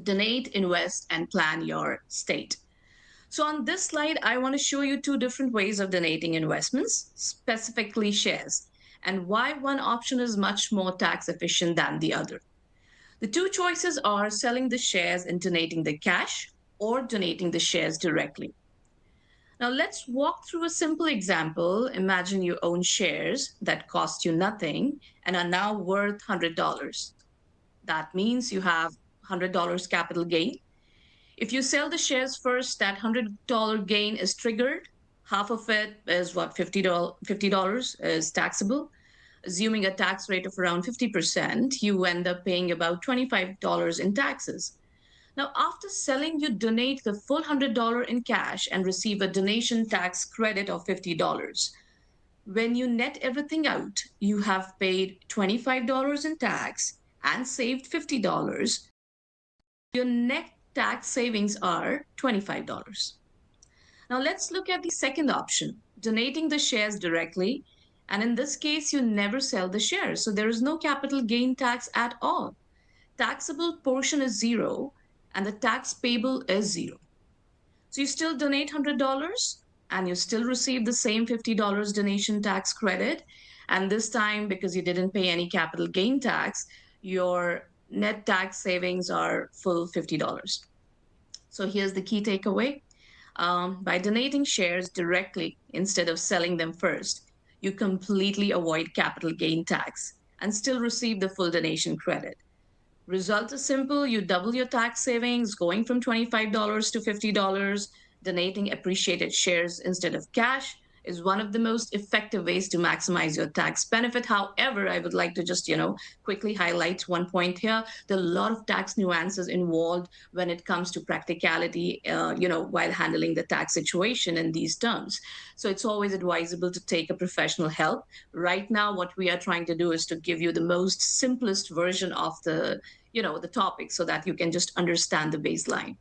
donate, invest, and plan your state. So on this slide, I want to show you two different ways of donating investments, specifically shares, and why one option is much more tax efficient than the other. The two choices are selling the shares and donating the cash, or donating the shares directly. Now let's walk through a simple example. Imagine you own shares that cost you nothing and are now worth $100. That means you have $100 capital gain. If you sell the shares first, that $100 gain is triggered. Half of it is what, $50 is taxable. Assuming a tax rate of around 50%, you end up paying about $25 in taxes. Now, after selling, you donate the full $100 in cash and receive a donation tax credit of $50. When you net everything out, you have paid $25 in tax and saved $50. Your net tax savings are $25. Now let's look at the second option, donating the shares directly. And in this case, you never sell the shares. So there is no capital gain tax at all. Taxable portion is zero and the tax payable is zero. So you still donate $100 and you still receive the same $50 donation tax credit. And this time, because you didn't pay any capital gain tax, your net tax savings are full $50. So here's the key takeaway. By donating shares directly instead of selling them first, you completely avoid capital gain tax and still receive the full donation credit. Result is simple. You double your tax savings, going from $25 to $50. Donating appreciated shares instead of cash is one of the most effective ways to maximize your tax benefit. However, I would like to just, quickly highlight one point here. There are a lot of tax nuances involved when it comes to practicality, while handling the tax situation in these terms. So it's always advisable to take a professional help. Right now, what we are trying to do is to give you the most simplest version of the topic so that you can just understand the baseline.